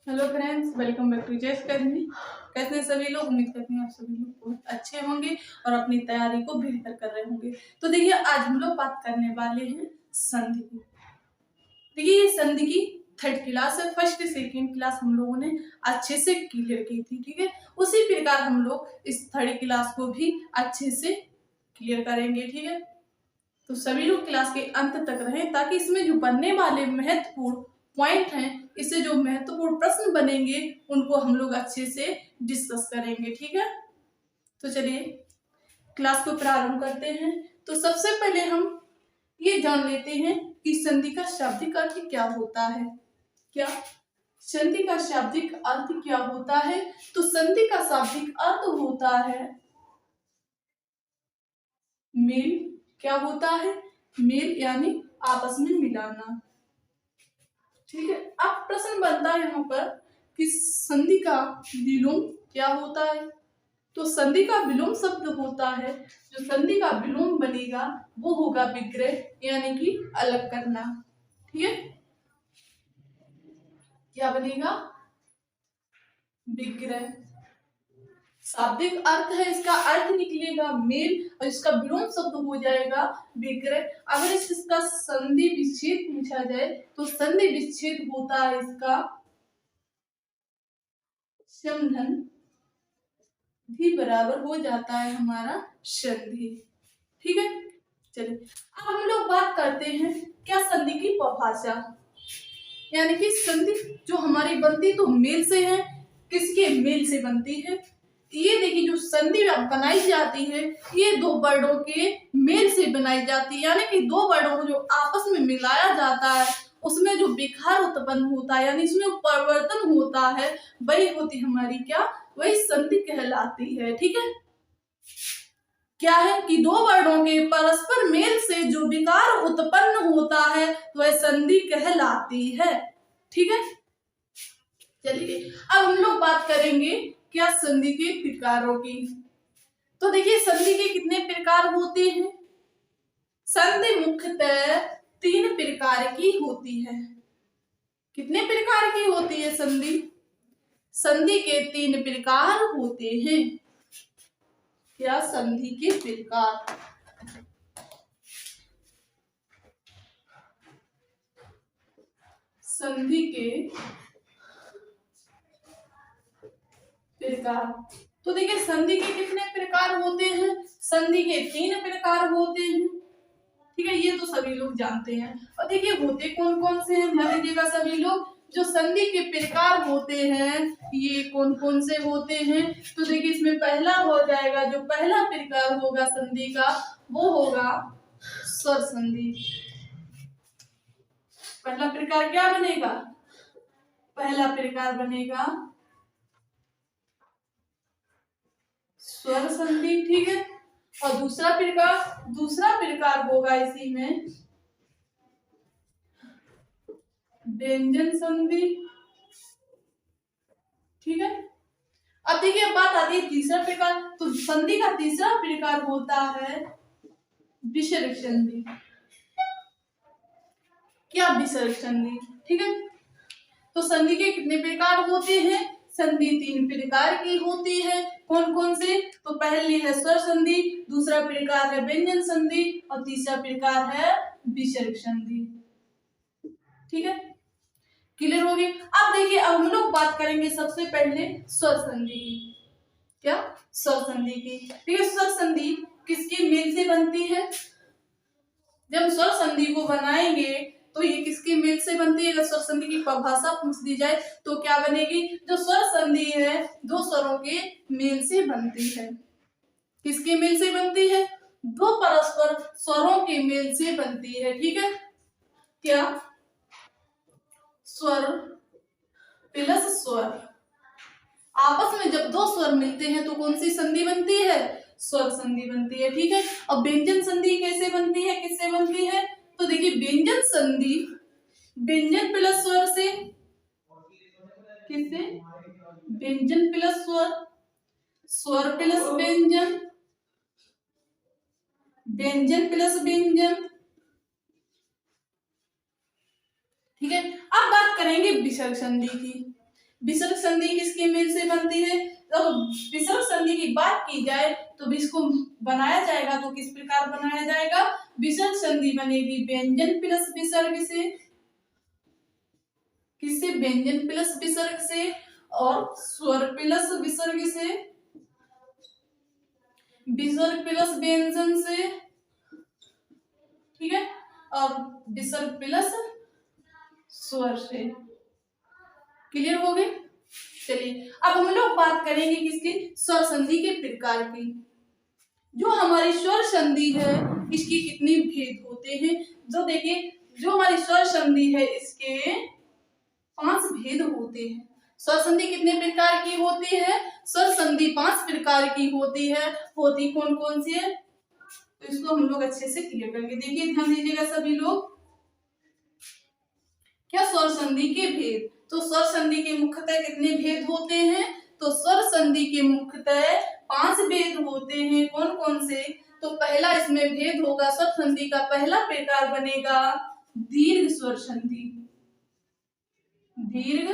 Hello friends, welcome back to Jess academy. कैसे हैं सभी लोग? उम्मीद करती हूँ आप सभी लोग बहुत अच्छे होंगे और अपनी तैयारी को बेहतर कर रहे होंगे। तो देखिए, आज हम लोग बात करने वाले हैं संधि की। देखिए, ये संधि की थर्ड क्लास है। फर्स्ट सेकेंड क्लास हम लोगों ने अच्छे से क्लियर की थी, ठीक है। उसी प्रकार हम लोग इस थर्ड क्लास को भी अच्छे से क्लियर करेंगे, ठीक है। तो सभी लोग क्लास के अंत तक रहें ताकि इसमें जो बनने वाले महत्वपूर्ण पॉइंट हैं, इससे जो महत्वपूर्ण प्रश्न बनेंगे उनको हम लोग अच्छे से डिस्कस करेंगे, ठीक है। तो चलिए क्लास को प्रारंभ करते हैं। तो सबसे पहले हम ये जान लेते हैं कि संधि का शाब्दिक अर्थ क्या होता है। क्या संधि का शाब्दिक अर्थ क्या होता है? तो संधि का शाब्दिक अर्थ होता है मेल। क्या होता है? मेल यानी आपस में मिलाना, ठीक है। अब प्रश्न बनता है यहाँ पर कि संधि का विलोम क्या होता है। तो संधि का विलोम शब्द होता है, जो संधि का विलोम बनेगा वो होगा विग्रह, यानी कि अलग करना, ठीक है। क्या बनेगा? विग्रह। शाब्दिक अर्थ है, इसका अर्थ निकलेगा मेल और इसका विलोम शब्द हो जाएगा विग्रह। अगर इसका संधि विच्छेद पूछा जाए तो संधि विच्छेद होता है इसका समधन भी बराबर हो जाता है हमारा संधि, ठीक है। चलिए अब हम लोग बात करते हैं क्या संधि की परिभाषा, यानी कि संधि जो हमारी बनती तो मेल से है। किसके मेल से बनती है? ये देखिए, जो संधि बनाई जाती है ये दो वर्णों के मेल से बनाई जाती है, यानी कि दो वर्णों को जो आपस में मिलाया जाता है उसमें जो विकार उत्पन्न होता है, यानी इसमें परिवर्तन होता है, वही होती हमारी क्या? वही संधि कहलाती है, ठीक है। क्या है कि दो वर्णों के परस्पर मेल से जो विकार उत्पन्न होता है वह संधि कहलाती है, ठीक है। चलिए अब हम लोग बात करेंगे क्या संधि के प्रकारों की। तो देखिए, संधि के कितने प्रकार होते हैं? संधि मुख्यतः तीन प्रकार की होती है। कितने प्रकार की होती है संधि? संधि के तीन प्रकार होते हैं। क्या? संधि के प्रकार। संधि के प्रकार। तो देखिए, संधि के कितने प्रकार होते हैं? संधि के तीन प्रकार होते हैं, ठीक है। ये तो सभी लोग जानते हैं। और देखिए होते कौन कौन से हैं, ध्यान दीजिएगा सभी लोग। जो संधि के प्रकार होते हैं ये कौन कौन से होते हैं? तो देखिए, इसमें पहला हो जाएगा, जो पहला प्रकार होगा संधि का वो होगा स्वर संधि। पहला प्रकार क्या बनेगा? पहला प्रकार बनेगा स्वर संधि, ठीक है। और दूसरा प्रकार होगा इसी में व्यंजन संधि, ठीक है। अब देखिए, अब बात आती है तीसरा प्रकार। तो संधि का तीसरा प्रकार होता है विसर्ग संधि। क्या? विसर्ग संधि, ठीक है। तो संधि के कितने प्रकार होते हैं? संधि तीन प्रकार की होती है। कौन कौन से? तो पहली है स्वर संधि, दूसरा प्रकार है व्यंजन संधि और तीसरा प्रकार है विसर्ग संधि, ठीक है। क्लियर हो गई? अब देखिए, अब हम लोग बात करेंगे सबसे पहले स्वर संधि की। क्या? स्वर संधि की, ठीक है। स्वर संधि किसके मेल से बनती है? जब स्वर संधि को बनाएंगे तो ये किसके मेल से बनती है? अगर स्वर संधि की परिभाषा पूछ दी जाए तो क्या बनेगी? जो स्वर संधि है दो स्वरों के मेल से बनती है। किसके मेल से बनती है? दो परस्पर स्वरों के मेल से बनती है, ठीक है। क्या? स्वर प्लस स्वर, आपस में जब दो स्वर मिलते हैं तो कौन सी संधि बनती है? स्वर संधि बनती है, ठीक है। और व्यंजन संधि कैसे बनती है, किससे बनती है? तो देखिए, व्यंजन संधि व्यंजन प्लस स्वर से। किससे? व्यंजन प्लस स्वर, स्वर प्लस व्यंजन, व्यंजन प्लस व्यंजन, ठीक है। अब बात करेंगे विसर्ग संधि की। विसर्ग संधि किसके मेल से बनती है? तो विसर्ग संधि की बात की जाए तो इसको बनाया जाएगा तो किस प्रकार बनाया जाएगा? विसर्ग संधि बनेगी व्यंजन प्लस विसर्ग से, किससे? व्यंजन प्लस विसर्ग से, और स्वर प्लस विसर्ग से, विसर्ग प्लस व्यंजन से, ठीक है, और विसर्ग प्लस स्वर से। क्लियर हो गए? चलिए अब हम लोग बात करेंगे किसकी? स्वर संधि के प्रकार की। जो हमारी स्वर संधि है इसकी कितने भेद होते हैं? जो देखिए, जो हमारी स्वर संधि है इसके 5 भेद होते हैं। स्वर संधि कितने प्रकार की होती है? स्वर संधि 5 प्रकार की होती है। होती कौन कौन सी है? तो इसको हम लोग अच्छे से क्लियर करेंगे। देखिए ध्यान दीजिएगा सभी लोग। क्या स्वर संधि के भेद? तो स्वर संधि के मुख्यतः कितने भेद होते हैं? तो स्वर संधि के मुख्यतः 5 भेद होते हैं। कौन कौन से? तो पहला इसमें भेद होगा, स्वर संधि का पहला प्रकार बनेगा दीर्घ स्वर संधि। दीर्घ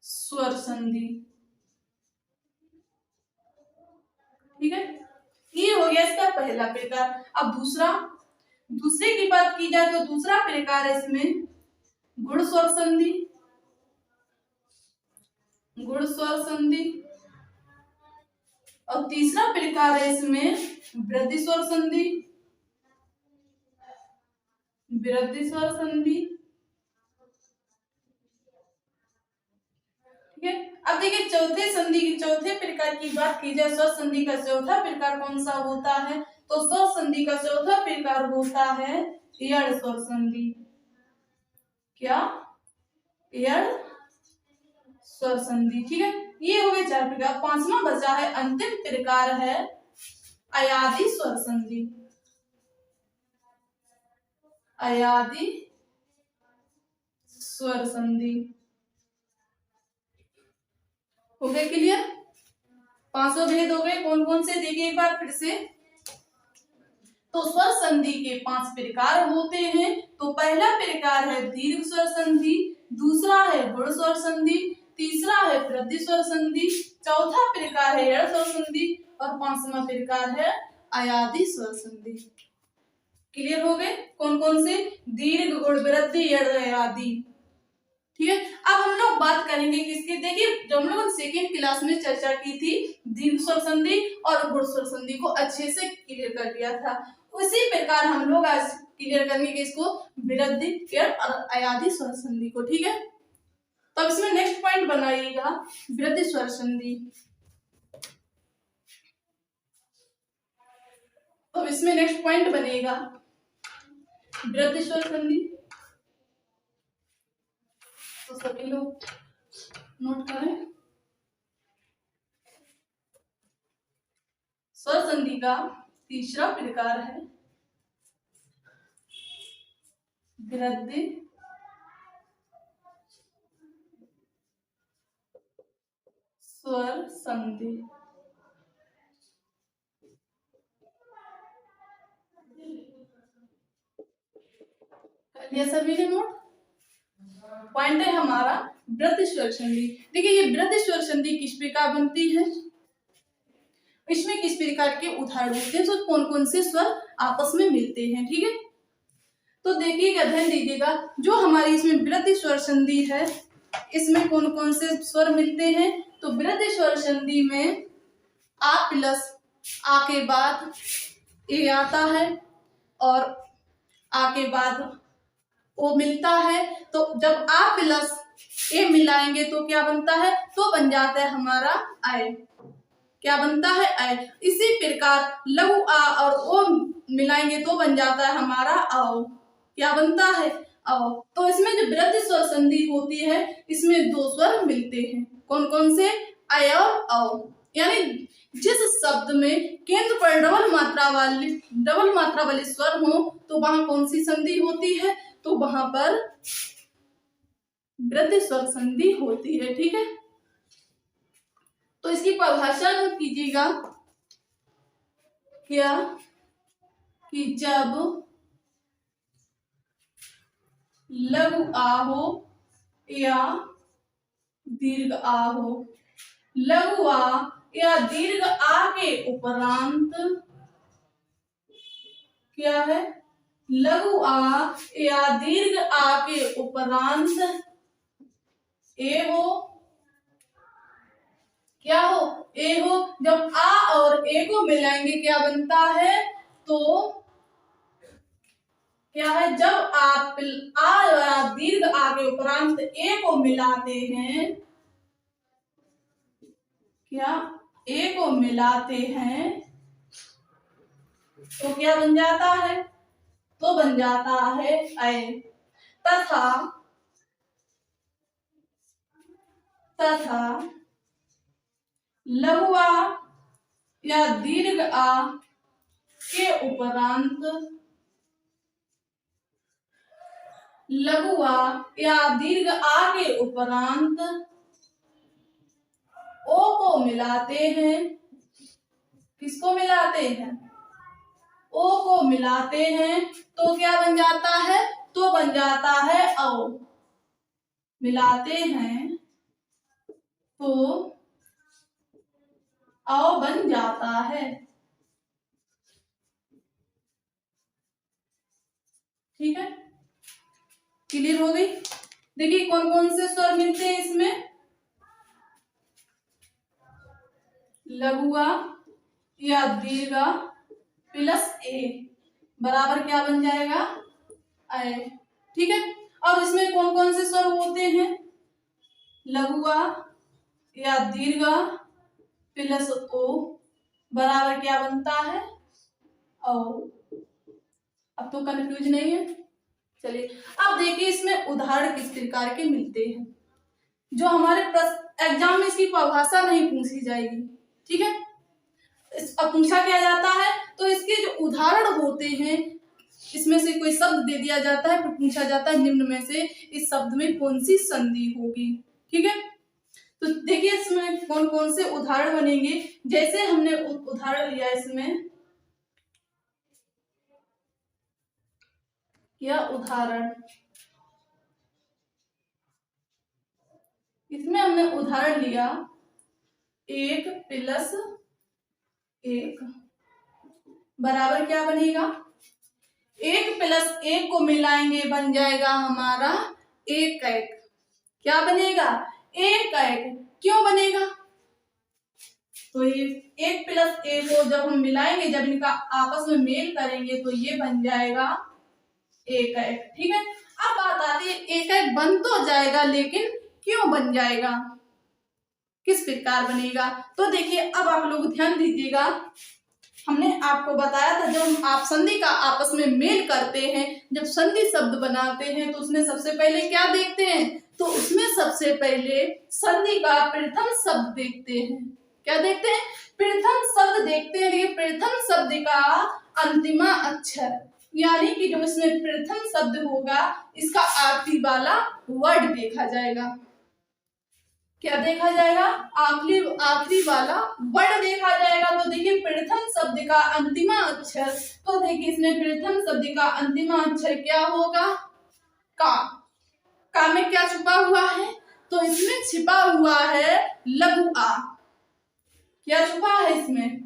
स्वर संधि, ठीक है, ये हो गया इसका पहला प्रकार। अब दूसरे की बात की जाए तो दूसरा प्रकार है इसमें गुण स्वर संधि। गुण स्वर संधि। और तीसरा प्रकार है इसमें वृद्धि स्वर संधि। वृद्धि स्वर संधि, ठीक है। अब देखिए चौथे प्रकार की बात की जाए, स्वर संधि का चौथा प्रकार कौन सा होता है? तो स्वर संधि का चौथा प्रकार होता है एड़ स्वर संधि। क्या? एड़ स्वर संधि, ठीक है। ये हो गए 4 प्रकार। 5वां बचा है, अंतिम प्रकार है अयादी स्वर संधि। अयादी स्वर संधि, हो गए क्लियर? 5 भेद हो गए। कौन कौन से? देखिए एक बार फिर से। तो स्वर संधि के 5 प्रकार होते हैं। तो पहला प्रकार है दीर्घ स्वर संधि, दूसरा है गुण स्वर संधि, तीसरा है वृद्धि स्वर संधि, चौथा प्रकार है एड़ स्वर संधि, और 5वां प्रकार है अयादी स्वर संधि। क्लियर हो गए? कौन कौन से? दीर्घ, गुण, वृद्धि, एड़, अयादी, ठीक है। अब हम लोग बात करेंगे किसकी? देखिए जब हम लोग सेकेंड क्लास में चर्चा की थी दीर्घ स्वर संधि और गुण स्वर संधि को अच्छे से क्लियर कर लिया था। उसी प्रकार हम लोग आज क्लियर करेंगे कि इसको वृद्धि, एड़ और अयादी स्वर संधि को, ठीक है। तो अब इसमें नेक्स्ट पॉइंट बनाइएगा वृद्धि स्वर संधि। तो इसमें नेक्स्ट पॉइंट बनेगा वृद्धि स्वर संधि। तो सभी लोग नोट करें। स्वर संधि का तीसरा प्रकार है वृद्धि स्वर संधि। ये सभी ने नोट। पॉइंट है हमारा वृद्धि स्वर संधि। देखिए ये वृद्धि स्वर संधि किस प्रकार बनती है, इसमें किस प्रकार के उदाहरण होते हैं, तो कौन कौन से स्वर आपस में मिलते हैं, ठीक है। तो देखिएगा, ध्यान दीजिएगा, जो हमारी इसमें वृद्धि स्वर संधि है इसमें कौन कौन से स्वर मिलते हैं? तो वृद्धि स्वर संधि में आ प्लस आ के बाद ए आता है और आ के बाद ओ मिलता है। तो जब आ प्लस ए मिलाएंगे तो क्या बनता है? तो बन जाता है हमारा आय। क्या बनता है? आय। इसी प्रकार लघु आ और ओ मिलाएंगे तो बन जाता है हमारा आओ। क्या बनता है? आओ। तो इसमें जो वृद्धि स्वर संधि होती है इसमें 2 स्वर मिलते हैं। कौन कौन से? आय और आओ। यानी जिस शब्द में केंद्र पर डबल मात्रा वाले स्वर हो तो वहां कौन सी संधि होती है? तो वहां पर वृद्धि स्वर संधि होती है, ठीक है। तो इसकी परिभाषा कीजिएगा क्या? कि जब लघु आ हो या दीर्घ आ हो। लघु आ या दीर्घ आ के उपरांत क्या है? लघु आ या दीर्घ आ के उपरांत ए हो। क्या हो? ए हो। जब आ और ए को मिलाएंगे क्या बनता है? तो क्या है? जब आप आ या दीर्घ आ के उपरांत ए को मिलाते हैं, क्या ए को मिलाते हैं तो क्या बन जाता है? तो बन जाता है ऐ। तथा लघु आ या दीर्घ आ के उपरांत लघु आ या दीर्घ आ के उपरांत ओ को मिलाते हैं। किसको मिलाते हैं? ओ को मिलाते हैं तो क्या बन जाता है? तो बन जाता है औ। मिलाते हैं तो औ बन जाता है। ठीक है, क्लियर हो गई? देखिए कौन कौन से स्वर मिलते हैं इसमें। लघु आ या दीर्घ आ प्लस ए बराबर क्या बन जाएगा? ऐ। ठीक है, और इसमें कौन कौन से स्वर होते हैं? लघु आ या दीर्घ आ प्लस ओ बराबर क्या बनता है? ओ। अब तो कंफ्यूज नहीं है। चलिए अब देखिए इसमें उदाहरण किस प्रकार के मिलते हैं, जो हमारे एग्जाम में इसकी परिभाषा नहीं पूछी जाएगी। ठीक है, अब पूछा क्या जाता है तो इसके जो उदाहरण होते हैं, इसमें से कोई शब्द दे दिया जाता है, फिर पूछा जाता है निम्न में से इस शब्द में कौन सी संधि होगी। ठीक है, तो देखिए इसमें कौन कौन से उदाहरण बनेंगे। जैसे हमने उदाहरण लिया इसमें, यह उदाहरण, इसमें हमने उदाहरण लिया 1 प्लस 1 बराबर क्या बनेगा? 1 प्लस 1 को मिलाएंगे बन जाएगा हमारा 1 1। क्या बनेगा? 1 1। क्यों बनेगा? तो ये 1 प्लस 1 को जब हम मिलाएंगे, जब इनका आपस में मेल करेंगे तो ये बन जाएगा 1 1। ठीक है, अब बात आती है 1 1 बन तो जाएगा, लेकिन क्यों बन जाएगा, किस प्रकार बनेगा? तो देखिए अब आप लोग ध्यान दीजिएगा, हमने आपको बताया था जब हम आप संधि का आपस में मेल करते हैं, जब संधि शब्द बनाते हैं तो उसमें सबसे पहले क्या देखते हैं? तो उसमें सबसे पहले संधि का प्रथम शब्द देखते हैं। क्या देखते हैं? प्रथम शब्द देखते हैं। देखिए प्रथम शब्द का अंतिमा अक्षर, यानी कि जो इसमें प्रथम शब्द होगा इसका आखिरी वाला वर्ड देखा जाएगा। क्या देखा जाएगा? आखिरी वाला वर्ड देखा जाएगा। तो देखिए प्रथम शब्द का अंतिमा अक्षर, तो देखिए इसमें प्रथम शब्द का अंतिमा अक्षर क्या होगा? का। का में क्या छुपा हुआ है? तो इसमें छिपा हुआ है लघु आ। क्या छुपा है इसमें?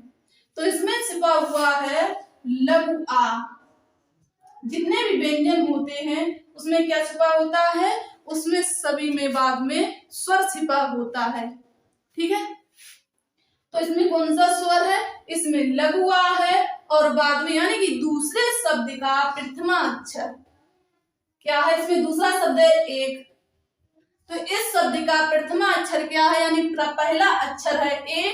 तो इसमें छिपा हुआ है लघु आ। जितने भी व्यंजन होते हैं उसमें क्या छिपा होता है? उसमें सभी में बाद में स्वर छिपा होता है। ठीक है, तो इसमें कौन सा स्वर है? इसमें लघु आ है, और बाद में यानी कि दूसरे शब्द का प्रथमा अक्षर क्या है? इसमें दूसरा शब्द है 1, तो इस शब्द का प्रथमा अक्षर क्या है? यानी पहला अक्षर है ए।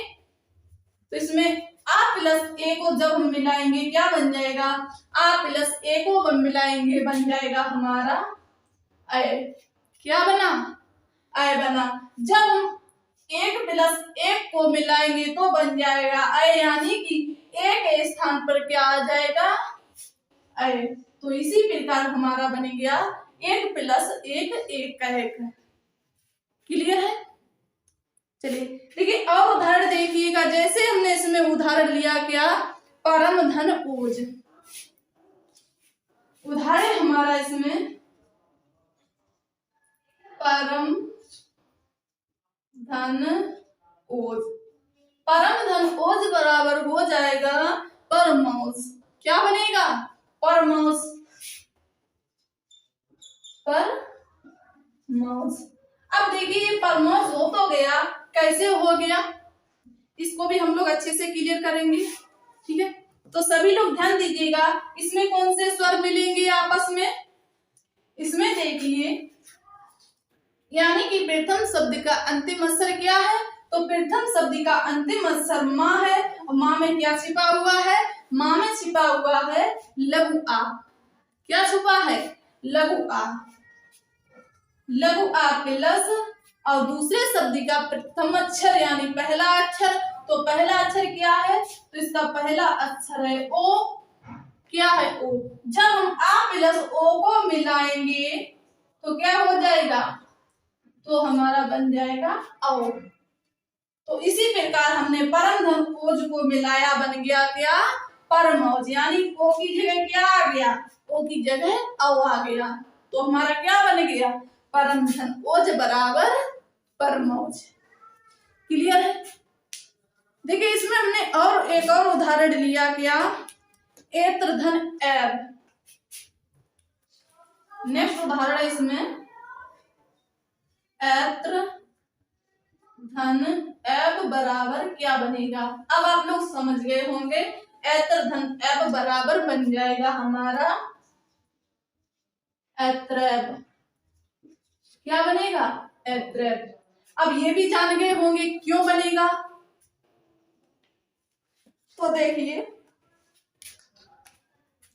तो इसमें आ प्लस ए को जब हम मिलाएंगे क्या बन जाएगा? आ प्लस ए को हम मिलाएंगे बन जाएगा हमारा ऐ। क्या बना? ऐ बना। जब हम 1 प्लस 1 को मिलाएंगे तो बन जाएगा ऐ, यानी कि ए के स्थान पर क्या आ जाएगा? ऐ। तो इसी प्रकार हमारा बन गया 1 प्लस 1 1 का 1। क्लियर है? चलिए देखिए और उदाहरण देखिएगा। जैसे हमने इसमें उदाहरण लिया क्या? परम धन ओज। उदाहरण हमारा इसमें परम धन ओज। परम धन ओज बराबर हो जाएगा परमाउस। क्या बनेगा? परमाउस। परमाउस। अब देखिए परमाउस हो तो गया, कैसे हो गया इसको भी हम लोग अच्छे से क्लियर करेंगे। ठीक है, तो सभी लोग ध्यान दीजिएगा, इसमें कौन से स्वर मिलेंगे आपस में? इसमें देखिए, यानी कि प्रथम शब्द का अंतिम अक्षर क्या है? तो प्रथम शब्द का अंतिम अक्षर माँ है, और माँ में क्या छिपा हुआ है? माँ में छिपा हुआ है लघु आ। क्या छुपा है? लघु आ। लघु आ प्लस और दूसरे शब्द का प्रथम अक्षर यानी पहला अक्षर, तो पहला अक्षर क्या है? तो इसका पहला अक्षर है ओ। क्या है? ओ। जब हम आ प्लस ओ को मिलाएंगे तो क्या हो जाएगा? तो हमारा बन जाएगा औ। तो इसी प्रकार हमने परम धन ओज को मिलाया, बन गया क्या? परमौज। यानी ओ की जगह क्या आ गया? ओ की जगह औ आ गया, तो हमारा क्या बन गया? परम धन ओज बराबर परमौज। क्लियर है? देखिए इसमें हमने और एक और उदाहरण लिया, क्या? एत्र धन एब। नेक्स्ट उदाहरण इसमें एत्र धन एब बराबर क्या बनेगा? अब आप लोग समझ गए होंगे, एत्र धन एब बराबर बन जाएगा हमारा एत्रैब। क्या बनेगा? एत्रैब। अब ये भी जान गए होंगे क्यों बनेगा, तो देखिए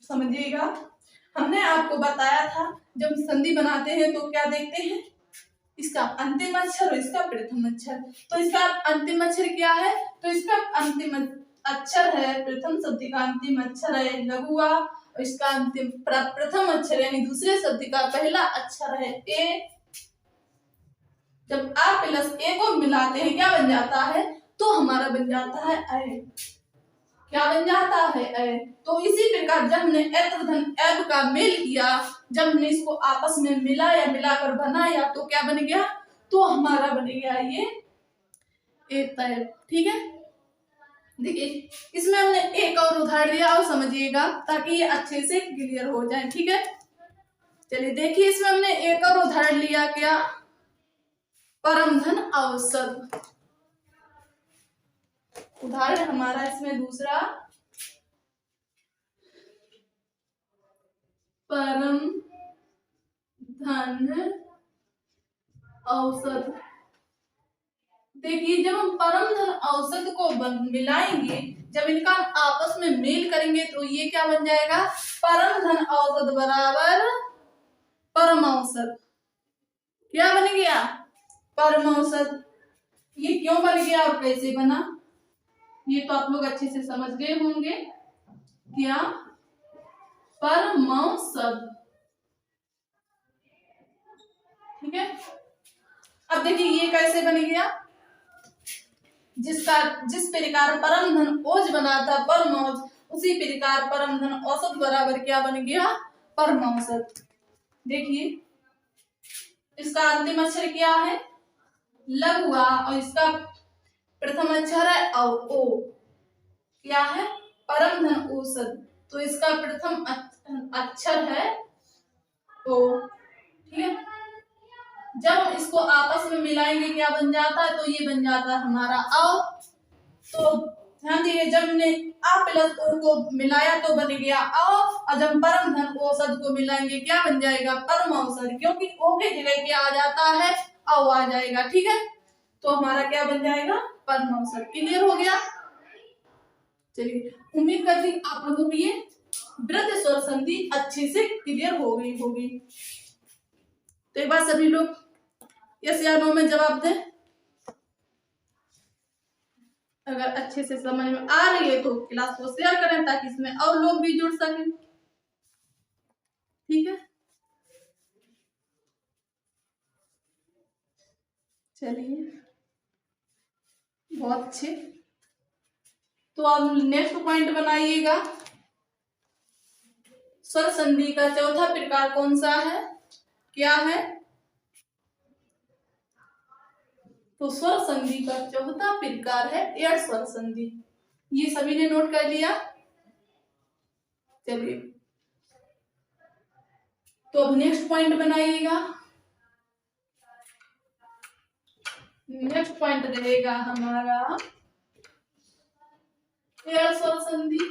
समझिएगा। हमने आपको बताया था जब संधि बनाते हैं तो क्या देखते हैं? इसका अंतिम अक्षर और इसका प्रथम अक्षर। तो इसका अंतिम अक्षर क्या है? तो इसका अंतिम अक्षर है, प्रथम शब्द का अंतिम अक्षर है लघु आ, और इसका अंतिम प्रथम अक्षर यानी दूसरे शब्द का पहला अक्षर है ए। जब आ प्लस ए को मिलाते हैं क्या बन जाता है? तो हमारा बन जाता है ऐ। क्या बन जाता है? ऐ। तो इसी प्रकार जब हमने एत्र धन एब का मेल किया, जब हमने इसको आपस में मिलाया, मिलाकर बनाया, तो क्या बन गया? तो हमारा बन गया ये एतैब। ठीक है, देखिए इसमें हमने एक और उदाहरण दिया और समझिएगा ताकि ये अच्छे से क्लियर हो जाए। ठीक है, चलिए देखिए इसमें हमने एक और उदाहरण लिया, क्या? परम धन औसत। उदाहरण हमारा इसमें दूसरा, परम धन औसत। देखिए जब हम परम धन औसत को मिलाएंगे, जब इनका आपस में मेल करेंगे तो ये क्या बन जाएगा? परम धन औसत बराबर परम औसत। क्या बन गया? परम औसत। ये क्यों बन गया और कैसे बना ये तो आप लोग अच्छे से समझ गए होंगे। क्या? परमौसत। ठीक है, अब देखिए ये कैसे बन गया? जिस प्रकार परम धन ओज बना था परमौज, उसी प्रकार परम धन औसत बराबर क्या बन गया? परमौसत। देखिए इसका अंतिम अक्षर क्या है? लघु आ, और इसका प्रथम अक्षर है ओ। क्या है? परम धन औसत, तो इसका प्रथम अक्षर है ओ। ठीक है, जब हम इसको आपस में मिलाएंगे क्या बन जाता है? तो ये बन जाता है हमारा औ। तो ध्यान दीजिए, जब हमने आ प्लस ओ को मिलाया तो बन गया औ, और जब परम धन औसत को मिलाएंगे क्या बन जाएगा? परम औसत, क्योंकि ओ के जगह क्या आ जाता है? औ आ जाएगा। ठीक है, तो हमारा क्या बन जाएगा? परम औसत। क्लियर हो गया? चलिए उम्मीद करती हूँ आप लोगों को ये वृद्ध स्वर संधि अच्छे से क्लियर हो गई होगी। तो एक बार सभी लोग यस या नो में जवाब दें, अगर अच्छे से समझ में आ रही है तो क्लास को शेयर करें ताकि इसमें और लोग भी जुड़ सकें। ठीक है, चलिए बहुत अच्छे। तो अब नेक्स्ट पॉइंट बनाइएगा, स्वर संधि का चौथा प्रकार कौन सा है? क्या है? तो स्वर संधि का चौथा प्रकार है एड़ स्वर संधि। ये सभी ने नोट कर लिया। चलिए तो अब नेक्स्ट पॉइंट बनाइएगा। नेक्स्ट पॉइंट रहेगा हमारा एड़ स्वर संधि।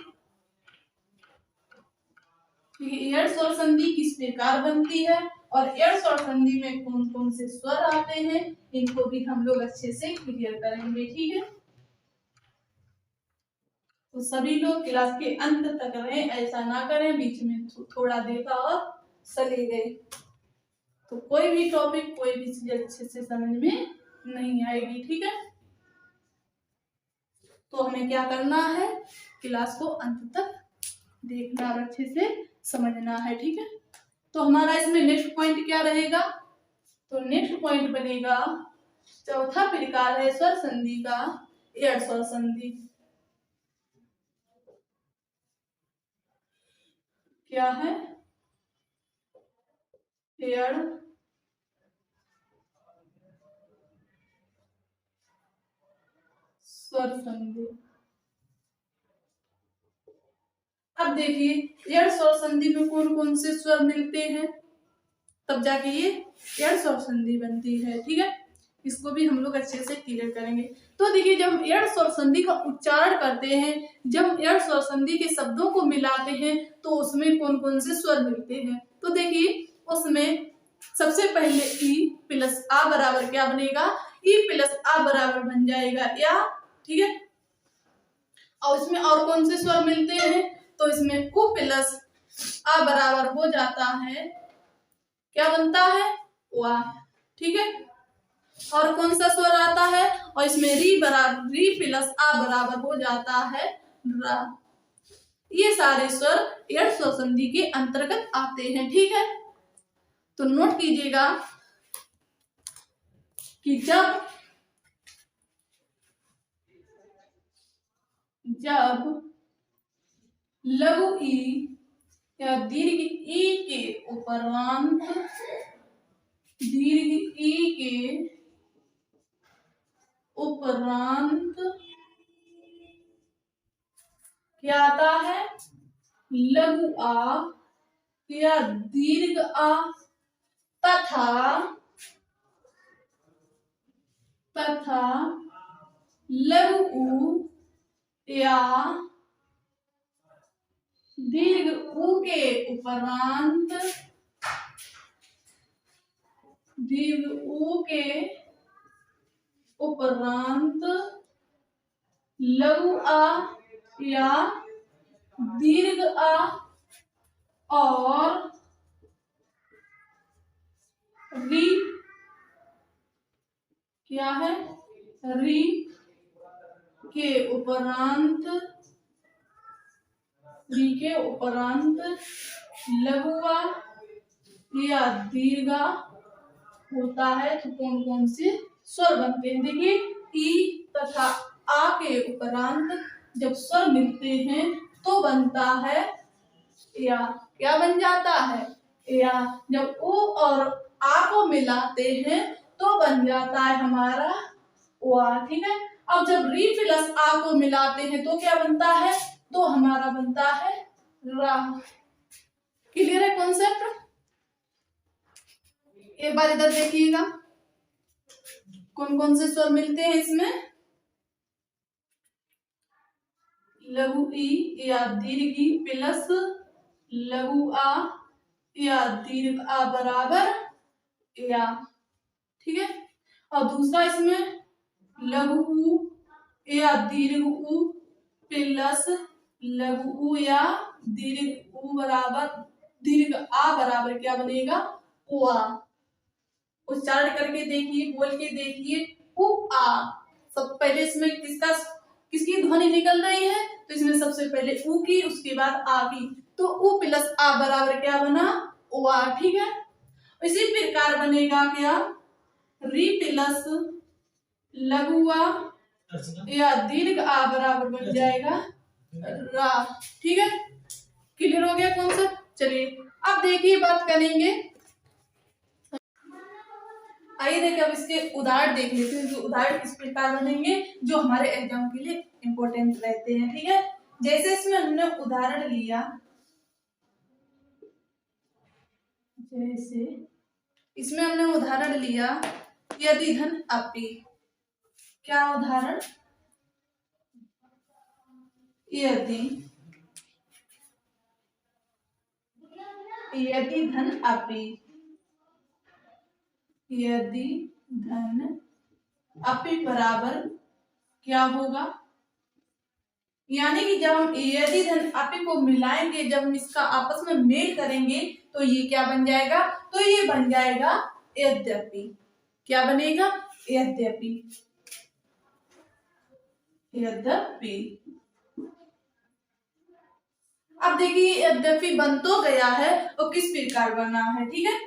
एड़ स्वर संधि किस प्रकार बनती है और एड़ स्वर संधि में कौन कौन से स्वर आते हैं, इनको भी हम लोग अच्छे से क्लियर करेंगे। ठीक है, तो सभी लोग क्लास के अंत तक रहें, ऐसा ना करें बीच में थोड़ा देखा और चले गए तो कोई भी टॉपिक कोई भी चीज अच्छे से समझ में नहीं आएगी। ठीक है, तो हमें क्या करना है, क्लास को अंत तक देखना और अच्छे से समझना है। ठीक है, तो हमारा इसमें नेक्स्ट पॉइंट क्या रहेगा, तो नेक्स्ट पॉइंट बनेगा चौथा प्रकार है स्वर संधि का एड़ स्वर संधि। क्या है, एड़ स्वर संधि। अब देखिए एड़ स्वर संधि में कौन कौन से स्वर मिलते हैं, तब जाके ये एड़ स्वर संधि बनती है। ठीक है, इसको भी हम लोग अच्छे से क्लियर करेंगे। तो देखिए जब हम एड़ स्वर संधि का उच्चारण करते हैं, जब एड़ स्वर संधि के शब्दों को मिलाते हैं तो उसमें कौन कौन से स्वर मिलते हैं, तो देखिए उसमें सबसे पहले ई प्लस आ बराबर क्या बनेगा, ई प्लस आ बराबर बन जाएगा या। ठीक है, और इसमें और कौन से स्वर मिलते हैं, तो इसमें उ प्लस आ बराबर हो जाता है, क्या बनता है, वा। ठीक है, और कौन सा स्वर आता है, और इसमें री प्लस आ बराबर हो जाता है रा। ये सारे स्वर एड़ स्वर संधि के अंतर्गत आते हैं। ठीक है, तो नोट कीजिएगा कि जब लघु ई या दीर्घ ई के उपरांत क्या आता है, लघु आ या दीर्घ आ तथा लघु उ या दीर्घ उ के उपरांत लघु आ या दीर्घ आ और री क्या है, री के उपरांत लघु आ या दीर्घ आ होता है। तो कौन कौन से स्वर बनते हैं, देखिए ई तथा आ के उपरांत जब स्वर मिलते हैं तो बनता है या। क्या बन जाता है, या। जब ओ और आ को मिलाते हैं तो बन जाता है हमारा वा। ठीक है, अब जब री प्लस आ को मिलाते हैं तो क्या बनता है, तो हमारा बनता है रा। क्लियर है कॉन्सेप्ट, एक बार इधर देखिएगा कौन कौन से स्वर मिलते हैं इसमें, लघु ई या दीर्घ ई प्लस लघु आ या दीर्घ आ बराबर या। ठीक है, और दूसरा इसमें लघु उ या दीर्घ उ प्लस लघु उ या दीर्घ उ बराबर दीर्घ आ बराबर क्या बनेगा, वा। उच्चारण करके देखिए, बोल के देखिए, उ आ। सब पहले इसमें किसकी ध्वनि निकल रही है, तो इसमें सबसे पहले उ की, उसके बाद आ की, तो उ प्लस आ बराबर क्या बना, वा। ठीक है, इसी प्रकार बनेगा क्या, री प्लस लघु आ या दीर्घ आ बराबर बन जाएगा रा। ठीक है, क्लियर हो गया कॉन्सेप्ट। चलिए अब देखिए बात करेंगे, आइए देखिए अब इसके उदाहरण देख लेते हैं। जो उदाहरण किस प्रकार बनेंगे जो हमारे एग्जाम के लिए इम्पोर्टेंट रहते हैं। ठीक है, जैसे इसमें हमने उदाहरण लिया, जैसे इसमें हमने उदाहरण लिया यदि धन अपि। क्या उदाहरण? यदि धन अपि, यदि धन अपि बराबर क्या होगा, यानी कि जब हम यदि धन अपि को मिलाएंगे, जब हम इसका आपस में मेल करेंगे तो ये क्या बन जाएगा, तो ये बन जाएगा यद्यपि। क्या बनेगा? यद्यपि। यद्यपि। अब देखिए यद्यपि बन तो गया है और किस प्रकार बना है। ठीक है,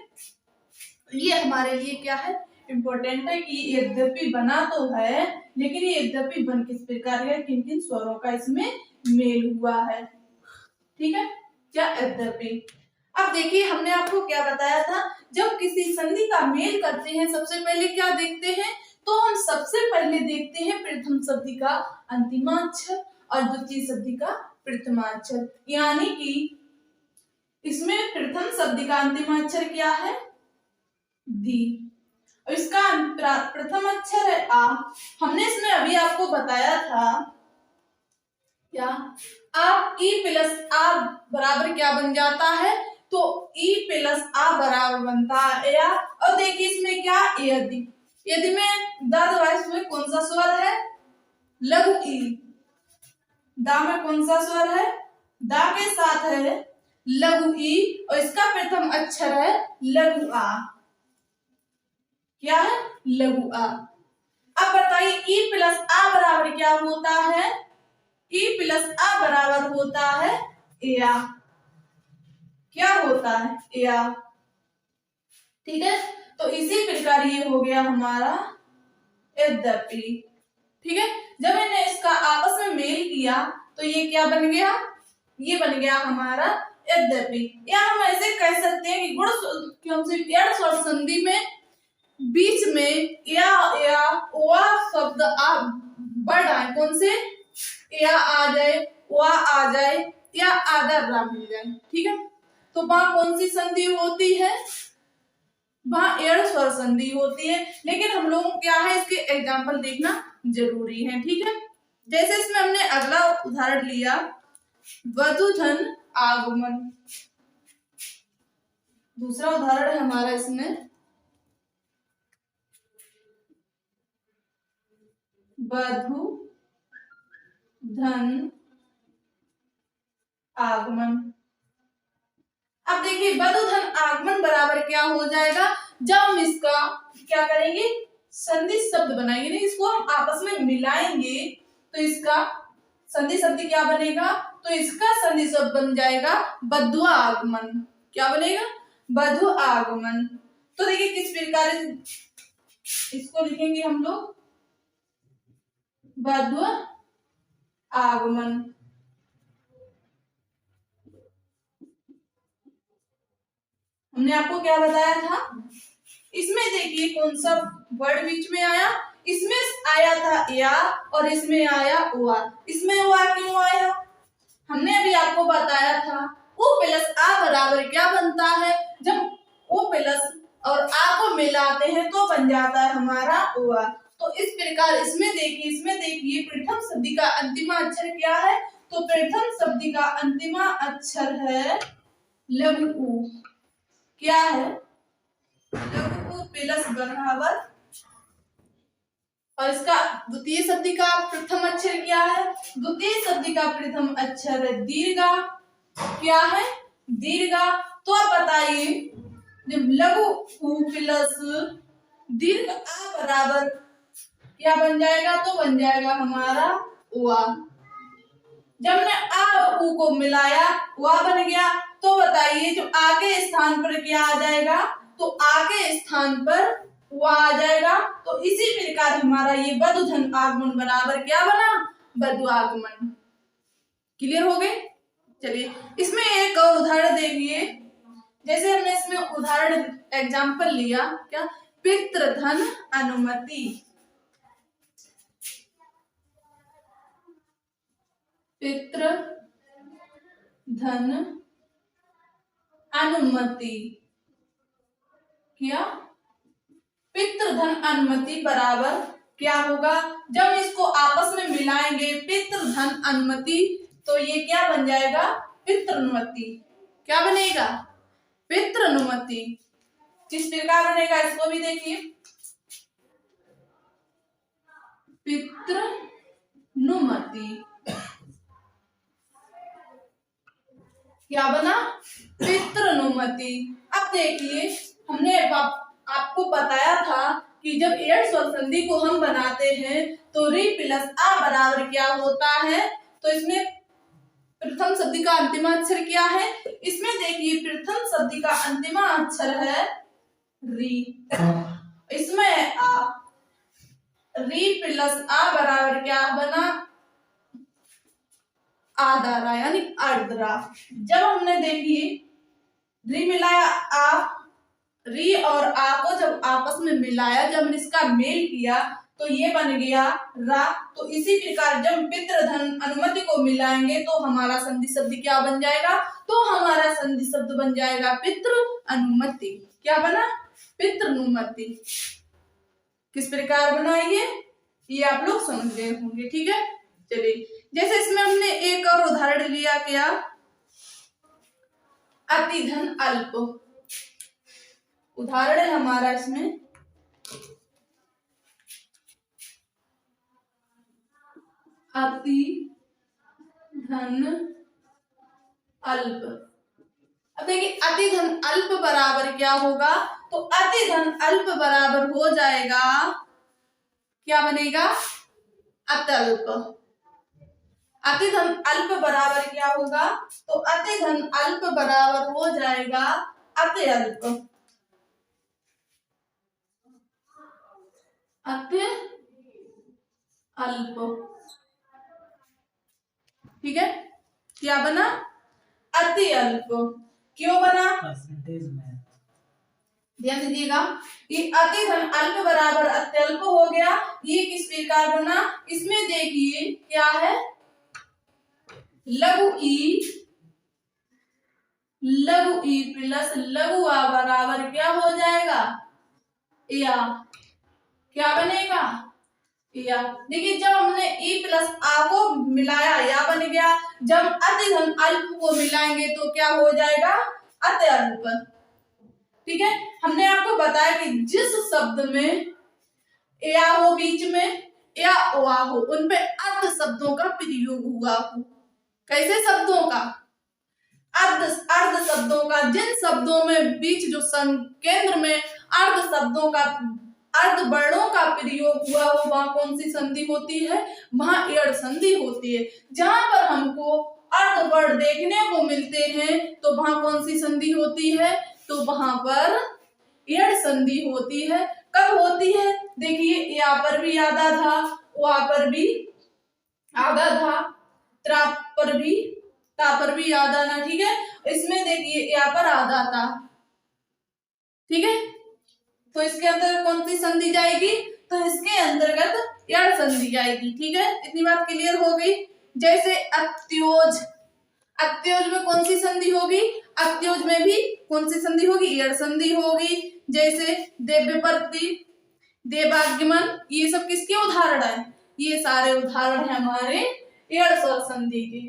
ये हमारे लिए क्या है, इम्पोर्टेंट है कि यद्यपि बना तो है, लेकिन ये यद्यपि बन किस प्रकार है, किन किन स्वरों का इसमें मेल हुआ है। ठीक है, क्या? यद्यपि। अब देखिए हमने आपको क्या बताया था, जब किसी संधि का मेल करते हैं सबसे पहले क्या देखते हैं, तो हम सबसे पहले देखते हैं प्रथम शब्द का अंतिमाक्षर और द्वितीय शब्द का प्रथमाक्षर। यानी कि इसमें प्रथम शब्द का अंतिमाक्षर क्या है, दी, और इसका प्रथम अक्षर है आ। हमने इसमें अभी आपको बताया था क्या, आप ई प्लस आ बराबर क्या बन जाता है, तो ई प्लस आ बराबर बनता है या। और देखिए इसमें क्या, यदि, यदि में दा दवाइस में कौन सा स्वर है, लघु ई। दा में कौन सा स्वर है, दा के साथ है लघु ई, और इसका प्रथम अक्षर है लघु आ। क्या है, लघु आ। अब बताइए ई प्लस आ बराबर क्या होता है, ई प्लस आ बराबर होता है या। क्या होता है, या। ठीक है, तो इसी प्रकार ये हो गया हमारा यद्यपि। ठीक है, जब मैंने इसका आपस में मेल किया तो ये क्या बन गया, ये बन गया हमारा यद्यपि। या हम ऐसे कह सकते हैं कि गुण स्वर संधि में बीच में या वा शब्द आ बढ़ आए, कौन से, या आ जाए, वा आ जाए, या आधा रा मिल जाए। ठीक है, तो वहां कौन सी संधि होती है, वहां एड़ स्वर संधि होती है। लेकिन हम लोगों को क्या है, इसके एग्जाम्पल देखना जरूरी है। ठीक है, जैसे इसमें हमने अगला उदाहरण लिया वधु धन आगमन। दूसरा उदाहरण है हमारा इसमें वधु धन आगमन। अब देखिए वधु धन आगमन बराबर क्या हो जाएगा, जब हम इसका क्या करेंगे, संधि शब्द बनाएंगे, नहीं इसको हम आपस में मिलाएंगे तो इसका संधि शब्द क्या बनेगा, तो इसका संधि शब्द बन जाएगा बधु आगमन। क्या बनेगा, बधु आगमन। तो देखिए किस प्रकार इसको लिखेंगे हम लोग, बधु आगमन। हमने आपको क्या बताया था, इसमें देखिए कौन सा वर्ड बीच में आया, इसमें आया था या और इसमें आया हुआ। इसमें हुआ क्यों आया, हमने अभी आपको बताया था ओ प्लस आ बराबर क्या बनता है, जब ओ प्लस और आ को मिलाते हैं तो बन जाता है हमारा हुआ। तो इस प्रकार इसमें देखिए प्रथम शब्द का अंतिम अक्षर क्या है, तो प्रथम शब्द का अंतिम अक्षर है लघु उ। क्या है, लघु उ प्लस बराबर, और इसका द्वितीय शब्द का प्रथम अक्षर क्या है, द्वितीय शब्द का प्रथम अक्षर है दीर्घा। क्या है, दीर्घा। तो आप बताइए जब लघु उ प्लस दीर्घ आ बराबर क्या बन जाएगा, तो बन जाएगा हमारा वा। जब ने आ और उ को मिलाया वा बन गया, तो बताइए जो आ के स्थान पर क्या आ जाएगा, तो आ के स्थान पर वा आ जाएगा। तो इसी प्रकार हमारा ये वधु धन आगमन बराबर क्या बना, वधु आगमन। क्लियर हो गए। चलिए इसमें एक और उदाहरण देखिए, जैसे हमने इसमें उदाहरण एग्जाम्पल लिया क्या, पितृधन अनुमति, पितृधन अनुमति, क्या पितृधन अनुमति बराबर क्या होगा, जब इसको आपस में मिलाएंगे पितृधन अनुमति तो ये क्या बन जाएगा, पितृनुमति। क्या बनेगा, पितृनुमति। किस प्रकार बनेगा इसको भी देखिए, पितृनुमति क्या बना, पितृनुमति। अब देखिए हमने आपको बताया था कि जब एड स्वर संधि को हम बनाते हैं तो री प्लस आ बराबर क्या होता है, तो इसमें प्रथम शब्द का अंतिम अक्षर क्या है, इसमें देखिए प्रथम शब्द का अंतिम अक्षर है री, इसमें आ, री प्लस आ बराबर क्या बना, आधारा यानी अर्धरा। जब हमने देखिए री मिलाया आ, री और आ को जब आपस में मिलाया, जब इसका मेल किया तो ये बन गया रा। तो इसी प्रकार जब पितृधन अनुमति को मिलाएंगे तो हमारा संधि शब्द क्या बन जाएगा, तो हमारा संधि शब्द बन जाएगा पितृ अनुमति। क्या बना, पितृनुमति। किस प्रकार बना ये आप लोग समझ गए होंगे। ठीक है, चलिए जैसे इसमें हमने एक और उदाहरण लिया, क्या, अतिधन अल्प। उदाहरण है हमारा इसमें अतिधन अल्प। अब देखिए अतिधन अल्प बराबर क्या होगा, तो अतिधन अल्प बराबर हो जाएगा, क्या बनेगा, अत्यल्प। अतिधन अल्प बराबर क्या होगा, तो अतिधन अल्प बराबर हो जाएगा अत्यल्प, अत्यल्प। ठीक है, क्या बना, अत्यल्प। क्यों बना, ध्यान दीजिएगा, ये अतिधन अल्प बराबर अत्यल्प हो गया। ये किस प्रकार बना, इसमें देखिए क्या है, लघु ई प्लस लघु आ बराबर क्या हो जाएगा, या। क्या बनेगा, या। देखिए जब हमने ई प्लस आ को मिलाया या बन गया, जब अतिधन अल्प को मिलाएंगे तो क्या हो जाएगा, अत्यल्प। ठीक है, हमने आपको बताया कि जिस शब्द में या हो बीच में या वा हो, उनपे अर्ध शब्दों का प्रयोग हुआ हो। कैसे शब्दों का, अर्ध शब्दों का। जिन शब्दों में बीच जो केंद्र में अर्ध शब्दों का, अर्ध वर्णों का प्रयोग हुआ हो, वहां कौन सी संधि होती है, वहां एड़ संधि होती है। जहां पर हमको अर्ध वर्ण देखने को मिलते हैं तो वहां कौन सी संधि होती है, तो वहां पर एड़ संधि होती है। कब होती है, देखिए यहाँ पर भी आधा था, वहां पर भी आधा था, त्रा पर भी, ता पर भी आधा ना। ठीक है, इसमें देखिए यहाँ पर आधा था। ठीक है, तो इसके अंतर्गत कौन सी संधि जाएगी, तो इसके अंतर्गत एड़ संधि जाएगी। ठीक है, इतनी बात क्लियर हो गई। जैसे अत्योज, अत्योज में कौन सी संधि होगी, अत्योज में भी कौन सी संधि होगी, एड़ संधि होगी। जैसे देव्यप्रति, देवागमन, ये सब किसके उदाहरण है, ये सारे उदाहरण है हमारे एड़ स्वर संधि के।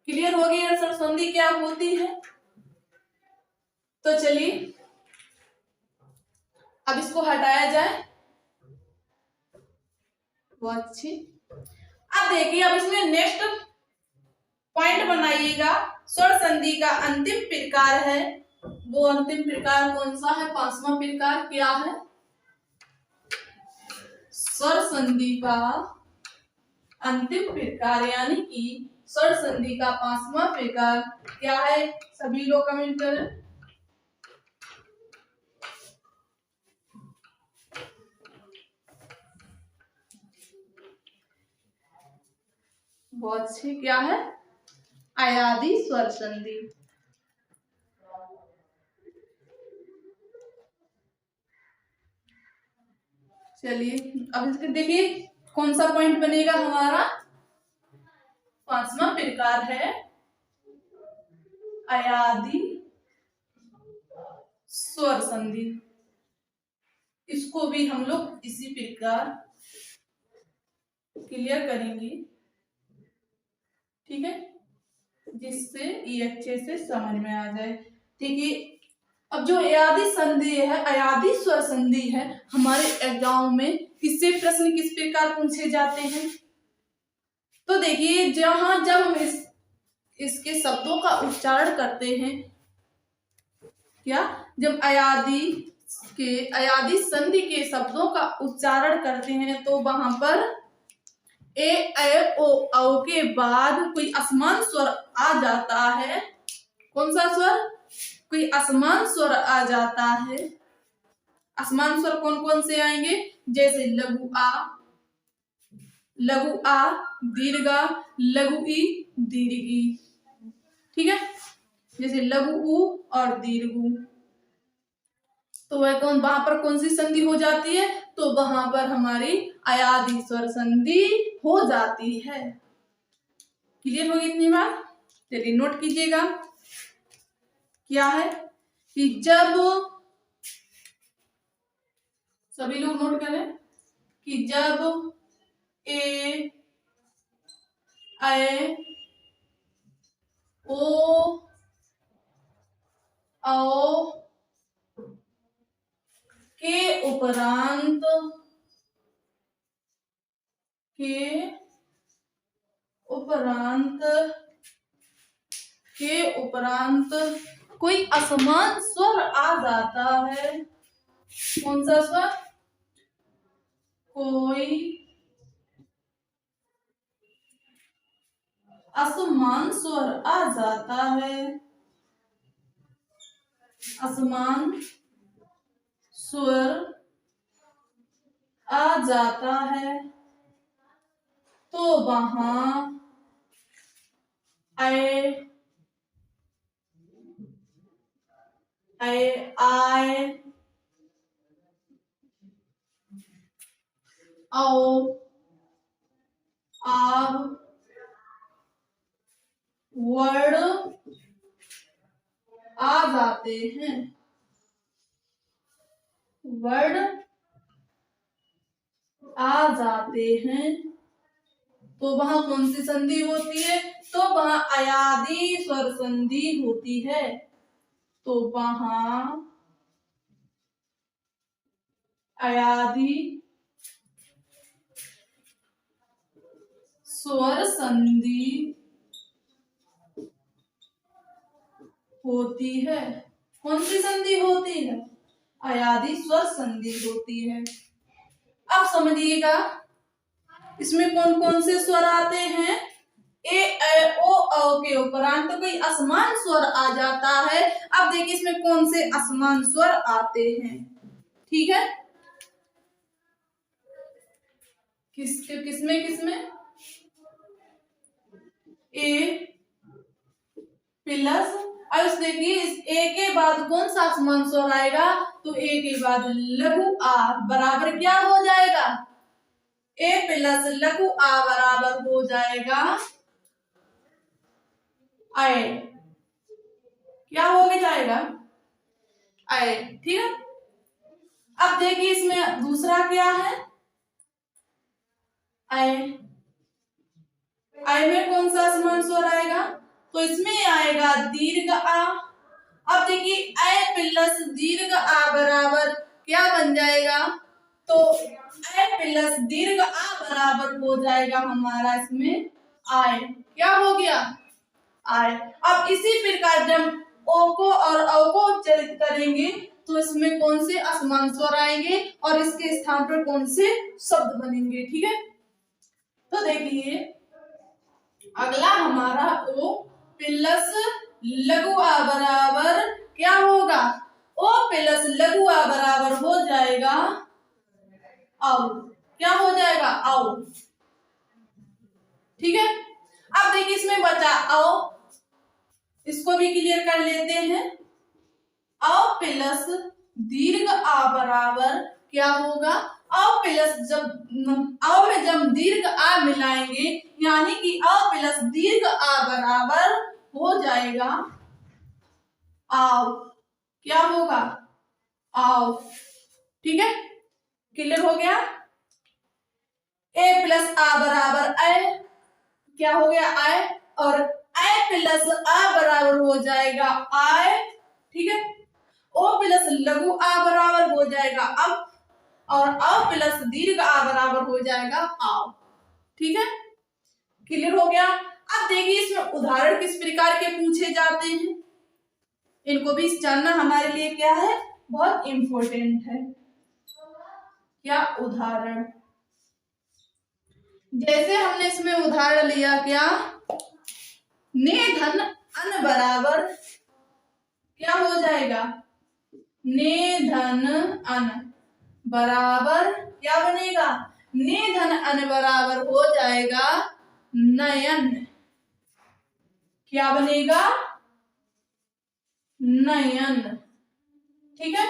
क्लियर होगी एड़ स्वर संधि क्या होती है। तो चलिए अब इसको हटाया जाए, बहुत अच्छी। अब देखिए, अब इसमें नेक्स्ट पॉइंट बनाइएगा। स्वर संधि का अंतिम प्रकार है, वो अंतिम प्रकार कौन सा है, पांचवा प्रकार क्या है, स्वर संधि का अंतिम प्रकार, यानी कि स्वर संधि का पांचवा प्रकार क्या है, सभी लोग कमेंट करें। बहुत अच्छी, क्या है, अयादी स्वर संधि। चलिए अब इसके देखिए कौन सा पॉइंट बनेगा हमारा। पांचवा प्रकार है अयादी स्वर संधि। इसको भी हम लोग इसी प्रकार क्लियर करेंगे, ठीक है, जिससे ये अच्छे से समझ में आ जाए। देखिए अब जो अयादी संधि है, अयादी स्वर संधि है, हमारे एग्जाम में इससे प्रश्न किस प्रकार पूछे जाते हैं। तो देखिए जब हम इसके शब्दों का उच्चारण करते हैं, क्या जब अयादी संधि के शब्दों का उच्चारण करते हैं तो वहां पर ए ओ औ के बाद कोई असमान स्वर आ जाता है। कौन सा स्वर? कोई असमान स्वर आ जाता है। असमान स्वर कौन कौन से आएंगे? जैसे लघु आ, दीर्घ आ, लघु ई, दीर्घ ई, ठीक है, जैसे लघु उ और दीर्घ उ। तो वहां पर कौन सी संधि हो जाती है? तो वहां पर हमारी अयादी स्वर संधि हो जाती है। क्लियर होगी इतनी बात? चलिए नोट कीजिएगा क्या है कि जब सभी लोग नोट करें कि जब ए ऐ ओ औ के उपरांत कोई असमान स्वर आ जाता है। कौन सा स्वर? कोई असमान स्वर आ जाता है। असमान स्वर आ जाता है तो वहां ऐ आय औ आव वर्ण आ जाते हैं। वर्ण आ जाते हैं तो वहां कौन सी संधि होती है? तो वहां अयादी स्वर संधि होती है। तो वहां अयादी स्वर संधि होती है। कौन सी संधि होती है? अयादी स्वर संधि होती है। अब समझिएगा इसमें कौन कौन से स्वर आते हैं। ए ऐ ओ औ के उपरांत तो कोई असमान स्वर आ जाता है। अब देखिए इसमें कौन से असमान स्वर आते हैं, ठीक है, किसमें ए प्लस, अब देखिए इस ए के बाद कौन सा असमान स्वर आएगा? तो ए के बाद लघु आ बराबर क्या हो जाएगा? ए प्लस लघु आ बराबर हो जाएगा आय। क्या हो जाएगा? आय, ठीक है। अब देखिए इसमें दूसरा क्या है? आय, आय में कौन सा असमान स्वर आएगा? तो इसमें आएगा दीर्घ आ। अब देखिए ऐ प्लस दीर्घ आ बराबर क्या बन जाएगा? तो ऐ प्लस दीर्घ आ बराबर हो जाएगा हमारा इसमें आय। क्या हो गया? आय। अब इसी प्रकार जब ओ को और औ को उच्चारित करेंगे तो इसमें कौन से असमान स्वर आएंगे और इसके स्थान पर कौन से शब्द बनेंगे, ठीक है। तो देखिए अगला हमारा ओ प्लस लघु आ बराबर क्या होगा? ओ प्लस लघु आ बराबर हो जाएगा औ। क्या हो जाएगा? औ, ठीक है। अब देखिए इसमें बचा औ, इसको भी क्लियर कर लेते हैं। औ प्लस दीर्घ आ बराबर क्या होगा? अ प्लस जब अ में जब दीर्घ आ मिलाएंगे यानी कि अ प्लस दीर्घ आ बराबर हो जाएगा आओ। क्या होगा? आओ। ठीक है, क्लियर हो गया। ए प्लस आ बराबर ए, क्या हो गया? आय। और ए प्लस आ बराबर हो जाएगा आय। ठीक है, ओ प्लस लघु आ बराबर हो जाएगा अब, और अ प्लस दीर्घ आ बराबर हो जाएगा आओ। ठीक है, क्लियर हो गया। अब देखिए इसमें उदाहरण किस प्रकार के पूछे जाते हैं, इनको भी जानना हमारे लिए क्या है, बहुत इंपॉर्टेंट है। क्या उदाहरण? जैसे हमने इसमें उदाहरण लिया क्या, ने धन अन बराबर क्या हो जाएगा? ने धन अन बराबर क्या बनेगा? ने धन अन बराबर हो जाएगा नयन। क्या बनेगा? नयन। ठीक है,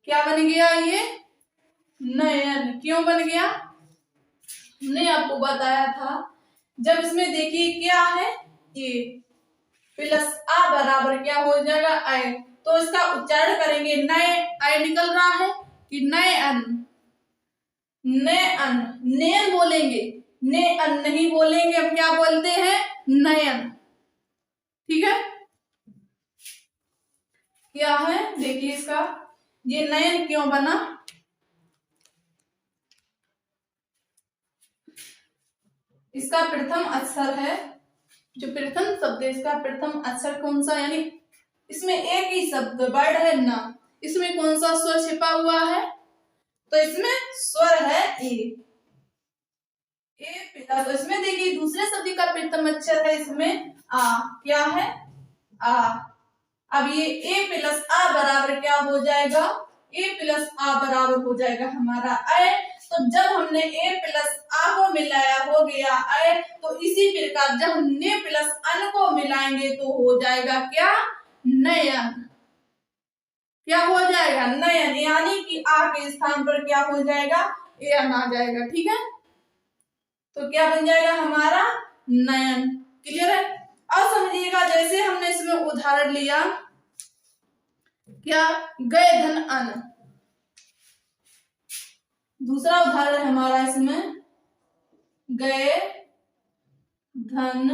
क्या बन गया ये? नयन। क्यों बन गया? हमने आपको बताया था, जब इसमें देखिए क्या है, ये प्लस आ बराबर क्या हो जाएगा? आय। तो इसका उच्चारण करेंगे नए, आय निकल रहा है कि नए अन, ने अन, ने बोलेंगे, ने अन नहीं बोलेंगे, हम क्या बोलते हैं? नयन। ठीक है, क्या है देखिए इसका, ये नयन क्यों बना? इसका प्रथम अक्षर है, जो प्रथम शब्द है इसका प्रथम अक्षर कौन सा, यानी इसमें एक ही शब्द वर्ड है ना, इसमें कौन सा स्वर छिपा हुआ है? तो इसमें स्वर है ए। पिता, तो इसमें देखिए दूसरे शब्द का प्रथम अक्षर है इसमें आ। क्या है? आ। अब ये ए प्लस आ बराबर क्या हो जाएगा? ए प्लस आ बराबर हो जाएगा हमारा अय। तो जब हमने ए प्लस आ को मिलाया हो गया अय, तो इसी प्रकार जब हम ने प्लस अन को मिलाएंगे तो हो जाएगा क्या? नयन। क्या हो जाएगा? नयन। यानी कि आ के स्थान पर क्या हो जाएगा? ए अन आ जाएगा। ठीक है, तो क्या बन जाएगा हमारा? नयन। क्लियर है? अब समझिएगा, जैसे हमने इसमें उदाहरण लिया क्या, गए धन अन। दूसरा उदाहरण हमारा इसमें गए धन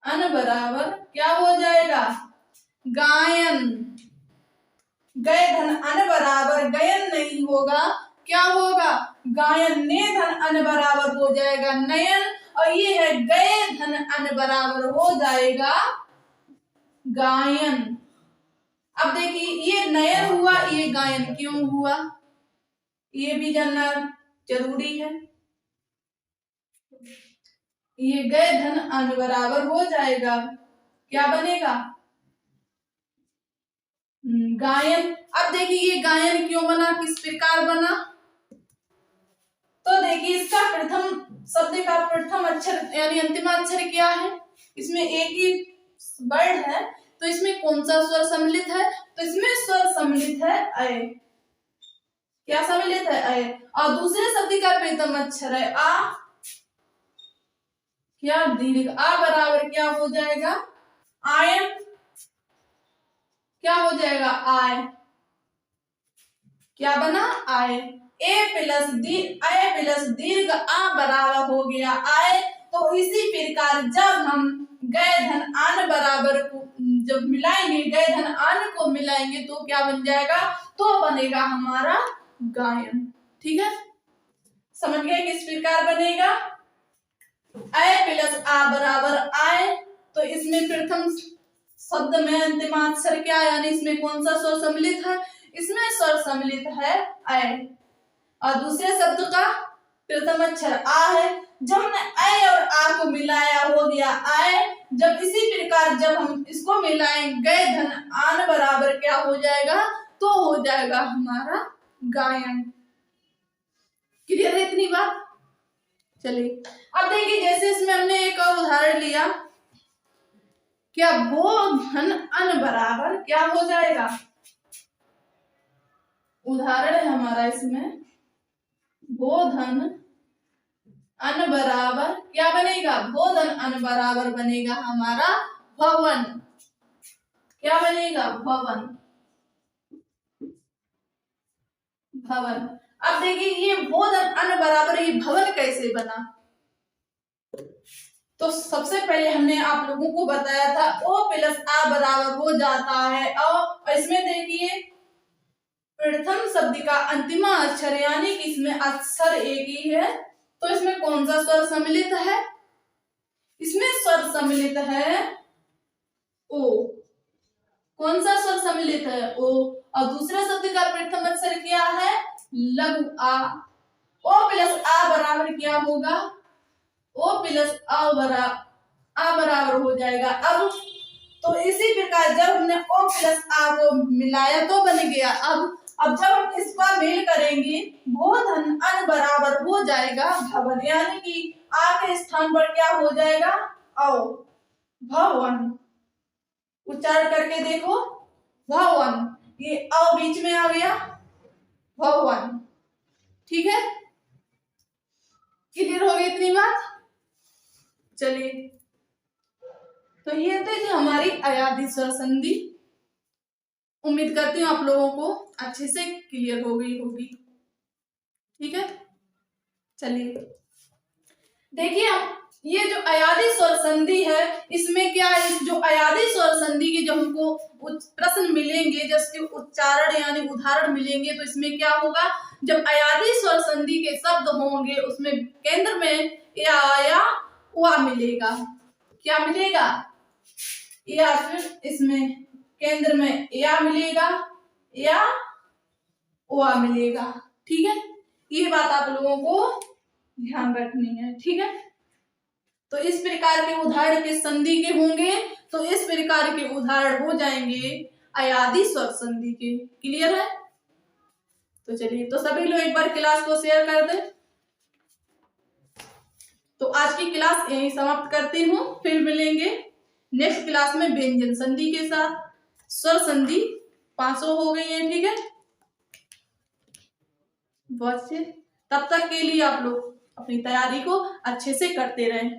अन बराबर क्या हो जाएगा? गायन। गए धन अन बराबर गयन नहीं होगा, क्या होगा? गायन। ने धन अन बराबर हो जाएगा नयन, और ये है गए धन अन बराबर हो जाएगा गायन। अब देखिए ये नयन हुआ, ये गायन क्यों हुआ, ये भी जानना जरूरी है। ये गए धन अन बराबर हो जाएगा, क्या बनेगा? गायन। अब देखिए ये गायन क्यों बना, किस प्रकार बना? तो देखिए इसका प्रथम शब्द का प्रथम अक्षर यानी अंतिम अक्षर क्या है? इसमें एक ही वर्ड है, तो इसमें कौन सा स्वर सम्मिलित है? तो इसमें स्वर सम्मिलित है अय। क्या सम्मिलित है? अय। और दूसरे शब्द का प्रथम अक्षर है आ, क्या? दीर्घ। आ बराबर क्या हो जाएगा? आयन। क्या हो जाएगा? आय। क्या बना? आय। ए प्लस दीर्घ आ बराबर हो गया आय। तो इसी प्रकार जब हम गए धन आन बराबर को जब मिलाएंगे, गए धन आन को मिलाएंगे तो क्या बन जाएगा? तो बनेगा हमारा गायन। ठीक है, समझ गए किस प्रकार बनेगा? अय प्लस आ बराबर आय, तो इसमें प्रथम शब्द में अंतिमाक्षर क्या, यानी इसमें कौन सा स्वर सम्मिलित है? इसमें स्वर सम्मिलित है अय, और दूसरे शब्द का प्रथम अक्षर आ है। जब हमने अय और आ को मिलाया हो गया आय। जब इसी प्रकार जब हम इसको मिलाएं गए धन आन बराबर क्या हो जाएगा? तो हो जाएगा हमारा गायन। क्लियर है इतनी बात? चलिए अब देखिए, जैसे इसमें हमने एक और उदाहरण लिया, क्या वो धन अन बराबर क्या हो जाएगा? उदाहरण है हमारा इसमें भोधन अन बराबर क्या बनेगा, भोधन अन बराबर बनेगा हमारा भवन। क्या बनेगा, भवन। भवन। अब देखिए ये भोधन अन बराबर ये भवन कैसे बना। तो सबसे पहले हमने आप लोगों को बताया था ओ प्लस आ बराबर हो जाता है। और इसमें देखिए प्रथम शब्द का अंतिम अक्षर यानी कि इसमें अक्षर एक ही है, तो इसमें कौन सा स्वर सम्मिलित है, इसमें स्वर सम्मिलित है ओ। कौन सा स्वर सम्मिलित है, ओ। और दूसरा शब्द का प्रथम अक्षर क्या है, लघु आ। ओ प्लस आ बराबर क्या होगा, ओ प्लस आ बराबर हो जाएगा। अब तो इसी प्रकार जब हमने ओ प्लस आ को मिलाया तो बन गया। अब जब हम इसका मेल करेंगे भोधन अन बराबर हो जाएगा भवन, यानी कि आ के स्थान पर क्या हो जाएगा, औ। भवन। उच्चारण करके देखो, भवन। ये अ बीच में आ गया, भवन। ठीक है, क्लियर हो गई इतनी बात। चलिए, तो ये थी हमारी अयादी स्वर संधि। उम्मीद करती हूँ आप लोगों को अच्छे से क्लियर हो गई होगी। ठीक है, चलिए देखिए ये जो अयादी स्वर संधि है इसमें क्या है, जो अयादी स्वर संधि के जो हमको प्रश्न मिलेंगे जिसके उच्चारण यानी उदाहरण मिलेंगे, तो इसमें क्या होगा, जब अयादी स्वर संधि के शब्द होंगे उसमें केंद्र में या वा मिलेगा। क्या मिलेगा, या फिर इसमें केंद्र में या मिलेगा या वा मिलेगा। ठीक है, ये बात आप लोगों को ध्यान रखनी है। ठीक है, तो इस प्रकार के उदाहरण के संधि के होंगे, तो इस प्रकार के उदाहरण हो जाएंगे अयादी स्वर संधि के। क्लियर है, तो चलिए, तो सभी लोग एक बार क्लास को शेयर कर दें। तो आज की क्लास यहीं समाप्त करती हूँ, फिर मिलेंगे नेक्स्ट क्लास में व्यंजन संधि के साथ। स्वर संधि 500 हो गई है। ठीक है, बहुत अच्छे। तब तक के लिए आप लोग अपनी तैयारी को अच्छे से करते रहें।